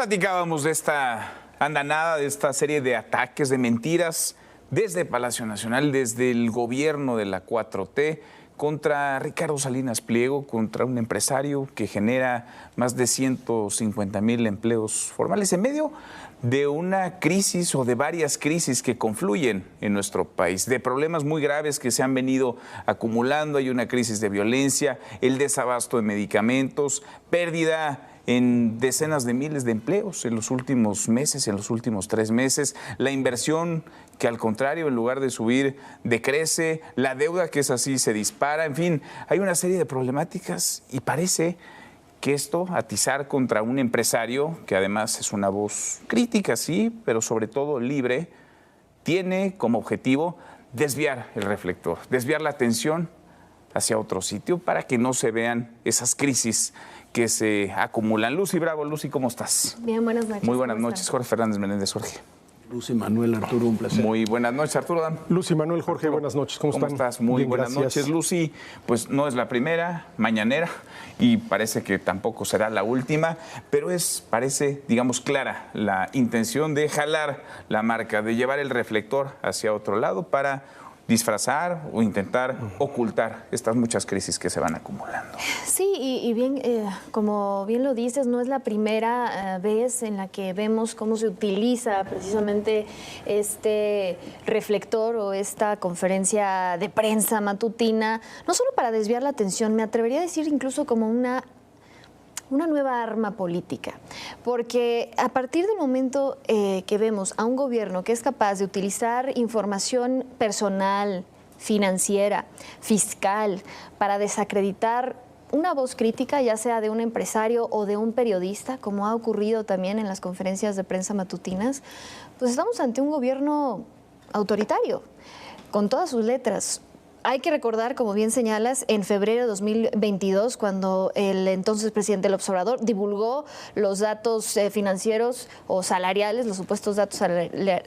platicábamos de esta andanada, de esta serie de ataques, de mentiras desde Palacio Nacional, desde el gobierno de la 4T, contra Ricardo Salinas Pliego, contra un empresario que genera más de 150,000 empleos formales en medio de una crisis o de varias crisis que confluyen en nuestro país, de problemas muy graves que se han venido acumulando. Hay una crisis de violencia, el desabasto de medicamentos, pérdida en decenas de miles de empleos en los últimos meses, en los últimos 3 meses, la inversión que al contrario, en lugar de subir, decrece, la deuda que es así se dispara, en fin, hay una serie de problemáticas y parece que esto, atizar contra un empresario, que además es una voz crítica, sí, pero sobre todo libre, tiene como objetivo desviar el reflector, desviar la atención hacia otro sitio para que no se vean esas crisis que se acumulan. Lucy Bravo, Lucy, ¿cómo estás? Bien, buenas noches. Muy buenas noches, Jorge Fernández Menéndez, Jorge. Lucy Manuel, Arturo, un placer. Muy buenas noches, Arturo. Lucy Manuel, Jorge, Arturo, buenas noches. ¿Cómo estás? Muy Bien, buenas noches, Lucy. Pues no es la primera mañanera y parece que tampoco será la última, pero parece, digamos, clara la intención de jalar la marca, de llevar el reflector hacia otro lado para disfrazar o intentar ocultar estas muchas crisis que se van acumulando. Sí, y bien, como bien lo dices, no es la primera vez en la que vemos cómo se utiliza precisamente este reflector o esta conferencia de prensa matutina, no solo para desviar la atención, me atrevería a decir incluso como una nueva arma política, porque a partir del momento que vemos a un gobierno que es capaz de utilizar información personal, financiera, fiscal, para desacreditar una voz crítica, ya sea de un empresario o de un periodista, como ha ocurrido también en las conferencias de prensa matutinas, pues estamos ante un gobierno autoritario, con todas sus letras. Hay que recordar, como bien señalas, en febrero de 2022, cuando el entonces presidente López Obrador divulgó los datos financieros o salariales, los supuestos datos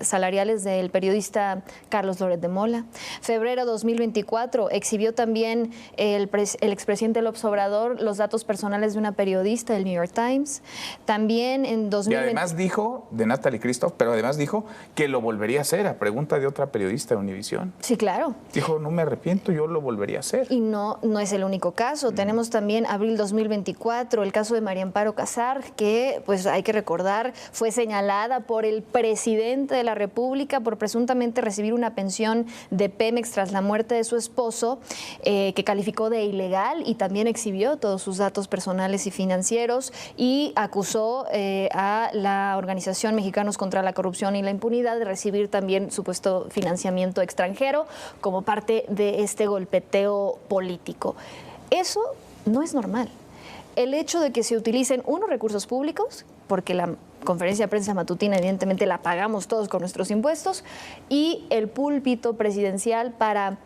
salariales del periodista Carlos Loret de Mola. Febrero de 2024 exhibió también el expresidente López Obrador los datos personales de una periodista del New York Times. También en 2020... Y además dijo, de Natalie Christoph, pero además dijo que lo volvería a hacer a pregunta de otra periodista de Univisión. Sí, claro. Dijo, no me arrepiento, yo lo volvería a hacer. Y no es el único caso. Tenemos también abril 2024, el caso de María Amparo Casar, que, pues hay que recordar, fue señalada por el presidente de la República por presuntamente recibir una pensión de Pemex tras la muerte de su esposo, que calificó de ilegal y también exhibió todos sus datos personales y financieros y acusó a la Organización Mexicanos contra la Corrupción y la Impunidad de recibir también supuesto financiamiento extranjero como parte de este golpeteo político. Eso no es normal. El hecho de que se utilicen unos recursos públicos, porque la conferencia de prensa matutina evidentemente la pagamos todos con nuestros impuestos, y el púlpito presidencial para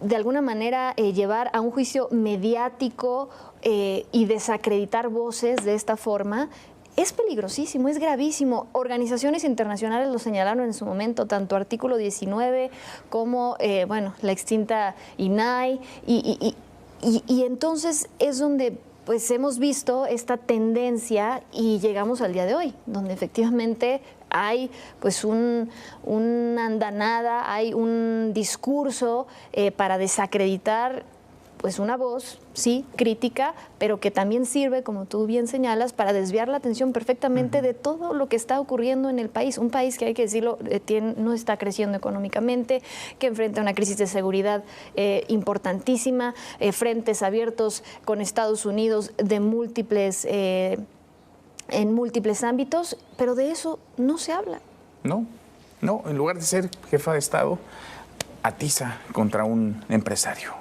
de alguna manera llevar a un juicio mediático y desacreditar voces de esta forma, es peligrosísimo, es gravísimo. Organizaciones internacionales lo señalaron en su momento, tanto Artículo 19 como la extinta INAI, y entonces es donde pues hemos visto esta tendencia y llegamos al día de hoy, donde efectivamente hay pues una andanada, hay un discurso para desacreditar pues una voz, sí, crítica, pero que también sirve, como tú bien señalas, para desviar la atención perfectamente de todo lo que está ocurriendo en el país. Un país que, hay que decirlo, no está creciendo económicamente, que enfrenta una crisis de seguridad importantísima, frentes abiertos con Estados Unidos de múltiples, en múltiples ámbitos, pero de eso no se habla. No, en lugar de ser jefa de Estado, atiza contra un empresario.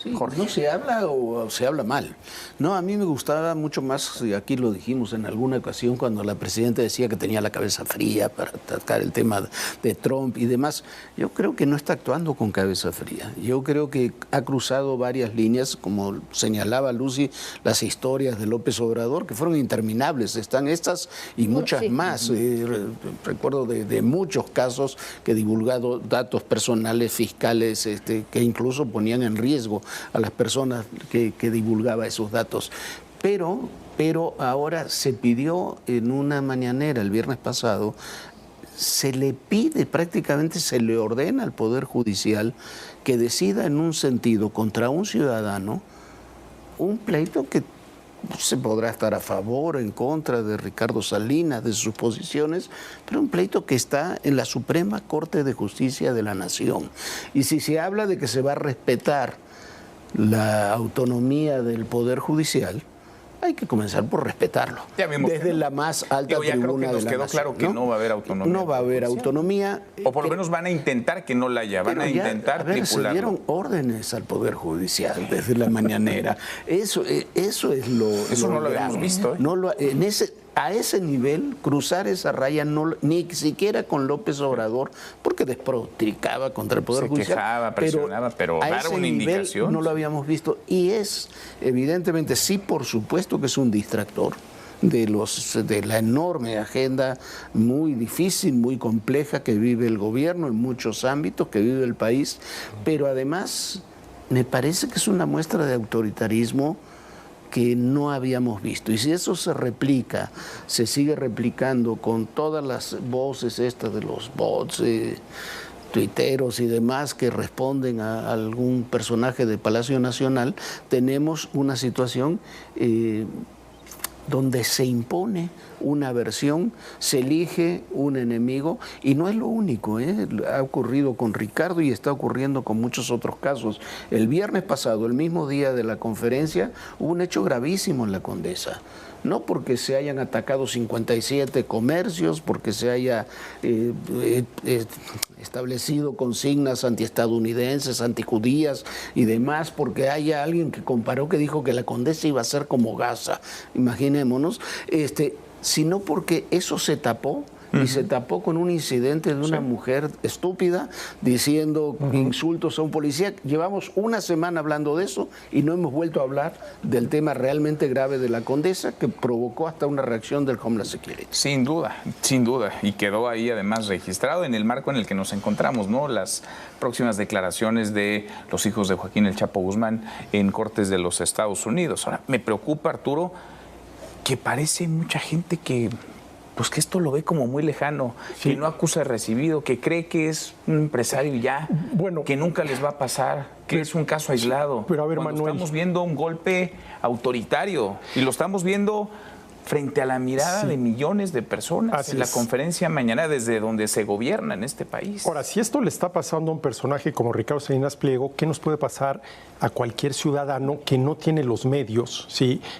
Sí, no se habla o se habla mal. No, a mí me gustaba mucho más, y aquí lo dijimos en alguna ocasión, cuando la presidenta decía que tenía la cabeza fría para atacar el tema de Trump y demás. Yo creo que no está actuando con cabeza fría. Yo creo que ha cruzado varias líneas, como señalaba Lucy, las historias de López Obrador, que fueron interminables. Están estas y muchas más. Recuerdo de muchos casos que he divulgado datos personales, fiscales, que incluso ponían en riesgo a las personas que divulgaba esos datos. Pero Pero ahora se pidió en una mañanera el viernes pasado, se le pide, prácticamente se le ordena al Poder Judicial que decida en un sentido contra un ciudadano un pleito que se podrá estar a favor o en contra de Ricardo Salinas, de sus posiciones, pero un pleito que está en la Suprema Corte de Justicia de la Nación. Y si se habla de que se va a respetar la autonomía del Poder Judicial, hay que comenzar por respetarlo. Desde la más alta tribuna de la nación. Ya creo que nos quedó claro que no va a haber autonomía. No va a haber autonomía. O por lo menos van a intentar que no la haya, van a intentar tripularlo. Se dieron órdenes al Poder Judicial desde la mañanera. Eso es lo Eso no lo habíamos visto. No a ese nivel, cruzar esa raya, ni siquiera con López Obrador, porque despotricaba contra el Poder Judicial. Se quejaba, presionaba, pero dar una indicación. No lo habíamos visto. Y evidentemente, sí, por supuesto que es un distractor de la enorme agenda muy difícil, muy compleja que vive el gobierno en muchos ámbitos, que vive el país, pero además me parece que es una muestra de autoritarismo que no habíamos visto. Y si eso se replica, se sigue replicando con todas las voces estas de los bots, tuiteros y demás que responden a algún personaje de Palacio Nacional, tenemos una situación donde se impone una versión, se elige un enemigo, y no es lo único, ha ocurrido con Ricardo y está ocurriendo con muchos otros casos. El viernes pasado, el mismo día de la conferencia, hubo un hecho gravísimo en la Condesa. No porque se hayan atacado 57 comercios, porque se haya establecido consignas antiestadounidenses, antijudías y demás, porque haya alguien que comparó, que dijo que la Condesa iba a ser como Gaza, imaginémonos, sino porque eso se tapó. Y se tapó con un incidente de una mujer estúpida diciendo insultos a un policía. Llevamos una semana hablando de eso y no hemos vuelto a hablar del tema realmente grave de la Condesa, que provocó hasta una reacción del Homeland Security. Sin duda, sin duda. Y quedó ahí además registrado en el marco en el que nos encontramos, ¿no? Las próximas declaraciones de los hijos de Joaquín El Chapo Guzmán en cortes de los Estados Unidos. Ahora, me preocupa, Arturo, que parece mucha gente que esto lo ve como muy lejano, que no acusa de recibido, que cree que es un empresario ya, que nunca les va a pasar, que es un caso aislado. Pero a ver, Cuando Manuel, estamos viendo un golpe autoritario y lo estamos viendo frente a la mirada de millones de personas en la conferencia mañana desde donde se gobierna en este país. Ahora, si esto le está pasando a un personaje como Ricardo Salinas Pliego, ¿qué nos puede pasar a cualquier ciudadano que no tiene los medios,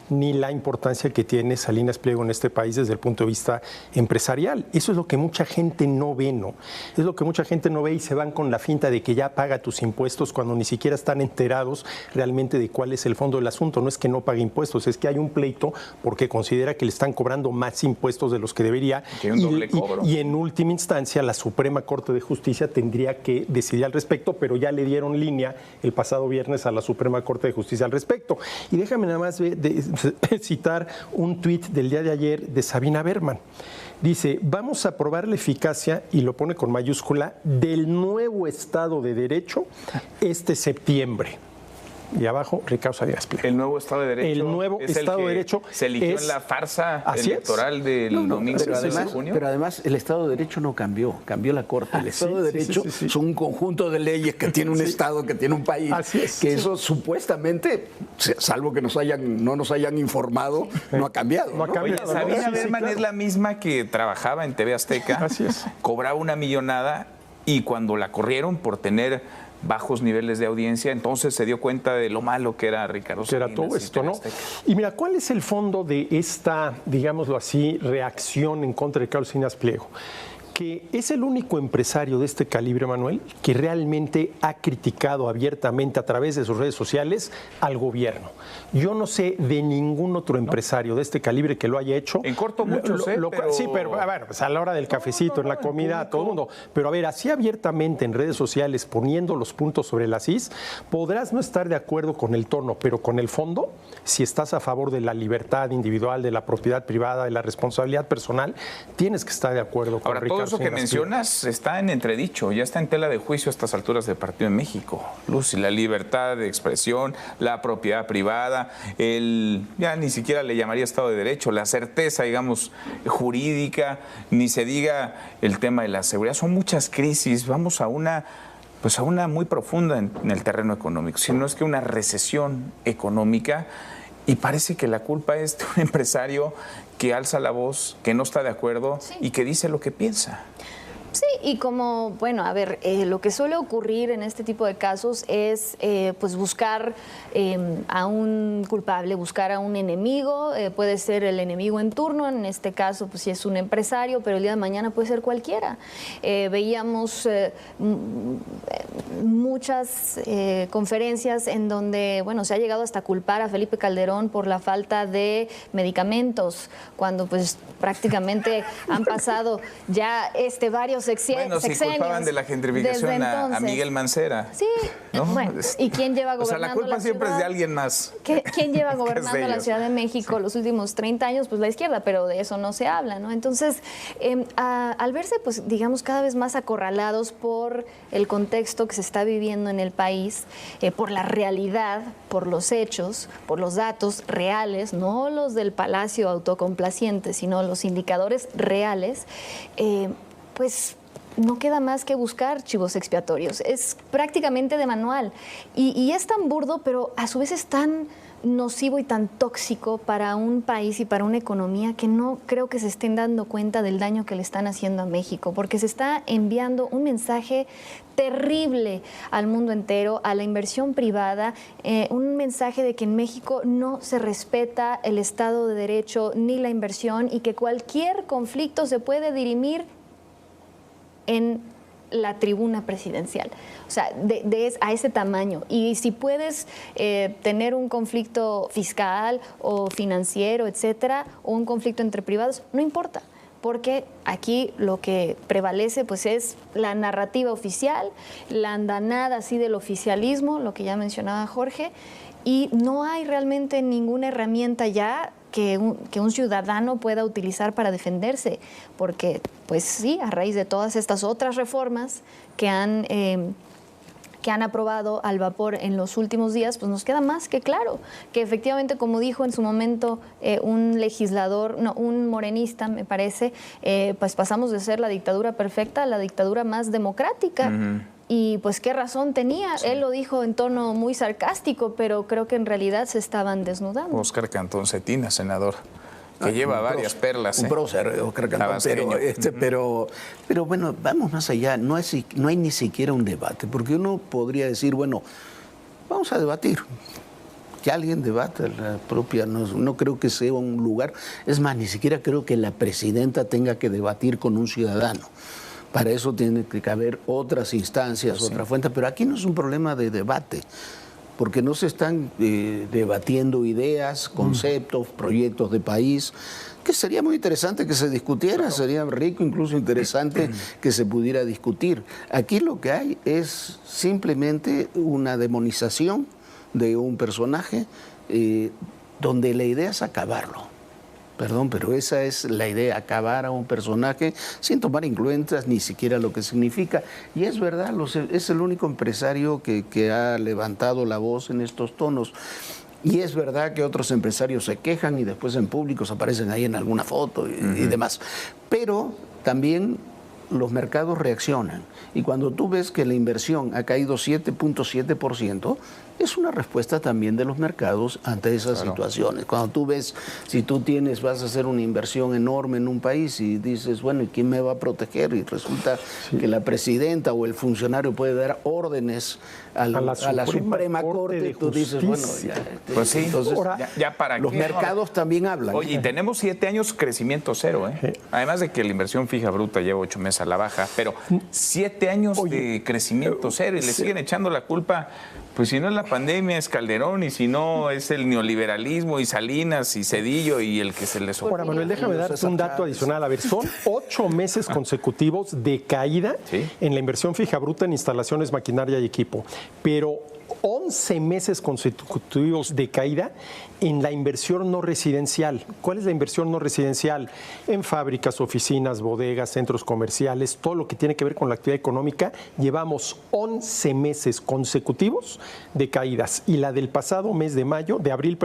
ni la importancia que tiene Salinas Pliego en este país desde el punto de vista empresarial? Eso es lo que mucha gente no ve, ¿no? Es lo que mucha gente no ve y se van con la finta de que ya paga tus impuestos cuando ni siquiera están enterados realmente de cuál es el fondo del asunto. No es que no pague impuestos, es que hay un pleito porque considera que le están cobrando más impuestos de los que debería. Que hay un doble cobro. Y en última instancia la Suprema Corte de Justicia tendría que decidir al respecto, pero ya le dieron línea el pasado viernes a la Suprema Corte de Justicia al respecto. Y déjame nada más citar un tuit del día de ayer de Sabina Berman. Dice, vamos a probar la eficacia, y lo pone con mayúscula, del nuevo Estado de Derecho este septiembre. Y abajo, Ricardo Salinas Pliego. El nuevo Estado de Derecho. El nuevo Estado de Derecho se eligió en la farsa electoral del domingo 6 de junio. Pero además, el Estado de Derecho no cambió la Corte. El Estado de Derecho son un conjunto de leyes que tiene un Estado, que tiene un país. Que eso supuestamente, salvo que no nos hayan informado, no ha cambiado. No ha cambiado. Oye, Sabina Berman es la misma que trabajaba en TV Azteca. Así es. Cobraba una millonada y cuando la corrieron por tener bajos niveles de audiencia, entonces se dio cuenta de lo malo que era Ricardo Salinas. Que era todo esto, ¿no? Y mira, ¿cuál es el fondo de esta, digámoslo así, reacción en contra de Ricardo Salinas Pliego? Que es el único empresario de este calibre, Manuel, que realmente ha criticado abiertamente a través de sus redes sociales al gobierno. Yo no sé de ningún otro empresario de este calibre que lo haya hecho. En corto muchos, pero... Sí, pero a ver, pues a la hora del cafecito, en la comida, a todo el mundo. Pero a ver, así abiertamente en redes sociales, poniendo los puntos sobre las is, podrás no estar de acuerdo con el tono, pero con el fondo, si estás a favor de la libertad individual, de la propiedad privada, de la responsabilidad personal, tienes que estar de acuerdo con Ricardo. eso que mencionas está en entredicho, ya está en tela de juicio a estas alturas del partido en México. Lucy, la libertad de expresión, la propiedad privada, ya ni siquiera le llamaría Estado de Derecho, la certeza, digamos, jurídica, ni se diga el tema de la seguridad. Son muchas crisis, vamos a una muy profunda en el terreno económico, si no es que una recesión económica, y parece que la culpa es de un empresario que alza la voz, que no está de acuerdo y que dice lo que piensa. Sí, y como, bueno, a ver, lo que suele ocurrir en este tipo de casos es pues buscar a un culpable, buscar a un enemigo, puede ser el enemigo en turno, en este caso pues si es un empresario, pero el día de mañana puede ser cualquiera. Veíamos muchas conferencias en donde, bueno, se ha llegado hasta culpar a Felipe Calderón por la falta de medicamentos, cuando pues prácticamente han pasado ya varios sexenios. Bueno, si culpaban de la gentrificación a Miguel Mancera. Sí, ¿no? Bueno, ¿y quién lleva gobernando la culpa siempre es de alguien más. ¿Quién lleva gobernando la Ciudad de México los últimos 30 años? Pues la izquierda, pero de eso no se habla, ¿no? Entonces, al verse, pues digamos, cada vez más acorralados por el contexto que se está viviendo en el país, por la realidad, por los hechos, por los datos reales, no los del palacio autocomplaciente, sino los indicadores reales, pues no queda más que buscar chivos expiatorios. Es prácticamente de manual. Y es tan burdo, pero a su vez es tan nocivo y tan tóxico para un país y para una economía que no creo que se estén dando cuenta del daño que le están haciendo a México, porque se está enviando un mensaje terrible al mundo entero, a la inversión privada, un mensaje de que en México no se respeta el Estado de Derecho ni la inversión y que cualquier conflicto se puede dirimir en la tribuna presidencial, o sea, a ese tamaño. Y si puedes tener un conflicto fiscal o financiero, etcétera, o un conflicto entre privados, no importa, porque aquí lo que prevalece pues es la narrativa oficial, la andanada así del oficialismo, lo que ya mencionaba Jorge, y no hay realmente ninguna herramienta ya que un ciudadano pueda utilizar para defenderse, porque pues sí, a raíz de todas estas otras reformas que han aprobado al vapor en los últimos días, pues nos queda más que claro que efectivamente, como dijo en su momento un morenista, me parece, pues pasamos de ser la dictadura perfecta a la dictadura más democrática. Y pues qué razón tenía, él lo dijo en tono muy sarcástico, pero creo que en realidad se estaban desnudando. Óscar Cantón Cetina, senador, que lleva varias perlas. Un prócer, Óscar Cantón, pero bueno, vamos más allá, no hay ni siquiera un debate, porque uno podría decir, bueno, vamos a debatir. Que alguien debata la propia, no creo que sea un lugar, es más, ni siquiera creo que la presidenta tenga que debatir con un ciudadano. Para eso tiene que haber otras instancias, otra fuente, pero aquí no es un problema de debate, porque no se están debatiendo ideas, conceptos, proyectos de país, que sería muy interesante que se discutiera, sería rico, incluso interesante que se pudiera discutir. Aquí lo que hay es simplemente una demonización de un personaje donde la idea es acabarlo. Perdón, pero esa es la idea, acabar a un personaje sin tomar en cuenta ni siquiera lo que significa. Y es verdad, es el único empresario que ha levantado la voz en estos tonos. Y es verdad que otros empresarios se quejan y después en público aparecen ahí en alguna foto y demás. Pero también los mercados reaccionan. Y cuando tú ves que la inversión ha caído 7.7%, es una respuesta también de los mercados ante esas situaciones. Cuando tú ves, si tú vas a hacer una inversión enorme en un país y dices, bueno, ¿y quién me va a proteger? Y resulta que la presidenta o el funcionario puede dar órdenes a la Suprema Corte, tú dices, bueno, ya. Pues sí, entonces, ya para los mercados también hablan. Oye, y tenemos 7 años crecimiento cero, ¿eh? Además de que la inversión fija bruta lleva 8 meses a la baja, pero 7 años de crecimiento cero y le siguen echando la culpa. Pues si no es la pandemia, es Calderón, y si no es el neoliberalismo y Salinas y Cedillo y el que se les ocurre. Ahora, Manuel, déjame darte un dato adicional. A ver, son 8 meses consecutivos de caída en la inversión fija bruta en instalaciones, maquinaria y equipo. Pero 11 meses consecutivos de caída en la inversión no residencial. ¿Cuál es la inversión no residencial? En fábricas, oficinas, bodegas, centros comerciales, todo lo que tiene que ver con la actividad económica. Llevamos 11 meses consecutivos de caídas y la del pasado mes de abril,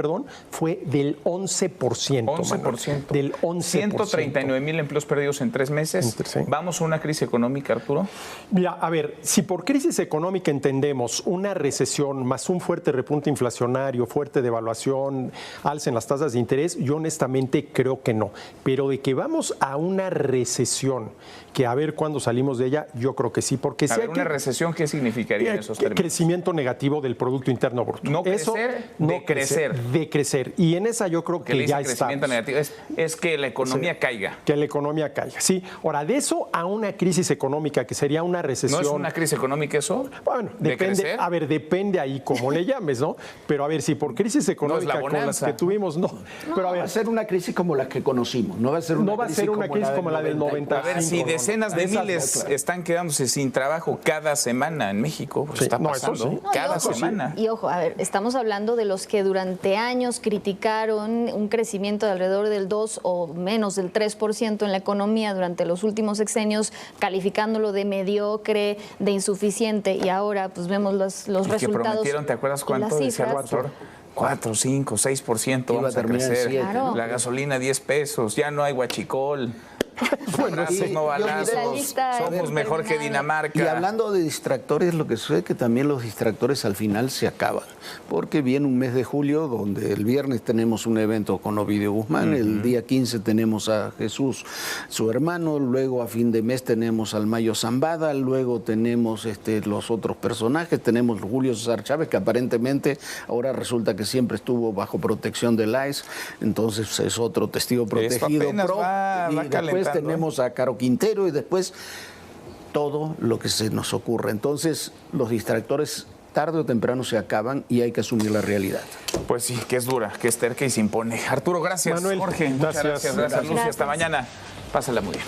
fue del 11%. 11%. Del 11%. 139,000 empleos perdidos en 3 meses. Sí. ¿Vamos a una crisis económica, Arturo? Mira, a ver, si por crisis económica entendemos una recesión más un fuerte repunte inflacionario, fuerte devaluación, alza en las tasas de interés, yo honestamente creo que no. Pero de que vamos a una recesión, que a ver cuándo salimos de ella, yo creo que sí. Porque a ver, una recesión, ¿qué significaría en esos términos? Crecimiento negativo del Producto Interno Bruto. No crecer, decrecer. Decrecer. Y en esa yo creo que ya está. Crecimiento negativo es que la economía caiga. Que la economía caiga, sí. Ahora, de eso a una crisis económica, que sería una recesión. ¿No es una crisis económica eso? Bueno, depende. A ver, depende ahí cómo le llames, ¿no? Pero a ver, si por crisis económica con las que tuvimos, no. Pero a ver, va a ser una crisis como la que conocimos. No va a ser una crisis como la del 90. A ver, si decenas de miles están quedándose sin trabajo cada semana en México, pues está pasando. Sí. Cada semana. Y ojo, a ver, estamos hablando de los que durante años criticaron un crecimiento de alrededor del 2 o menos del 3% en la economía durante los últimos sexenios, calificándolo de mediocre, de insuficiente, y ahora pues vemos los resultados. Que prometieron, ¿te acuerdas cuánto decía el actor? 4, 5, 6% vamos a crecer. Claro. La gasolina 10 pesos, ya no hay huachicol. Bueno, no balazos, somos mejor que Dinamarca. Y hablando de distractores, lo que sucede es que también los distractores al final se acaban, porque viene un mes de julio donde el viernes tenemos un evento con Ovidio Guzmán, el día 15 tenemos a Jesús, su hermano, luego a fin de mes tenemos al Mayo Zambada, luego tenemos los otros personajes, tenemos Julio César Chávez, que aparentemente ahora resulta que siempre estuvo bajo protección del ICE, entonces es otro testigo protegido. Y después tenemos a Caro Quintero y después todo lo que se nos ocurre. Entonces, los distractores tarde o temprano se acaban y hay que asumir la realidad. Pues sí, que es dura, que es terca y se impone. Arturo, gracias. Manuel, Jorge, muchas gracias. Gracias, Lucy. Hasta mañana. Pásala muy bien.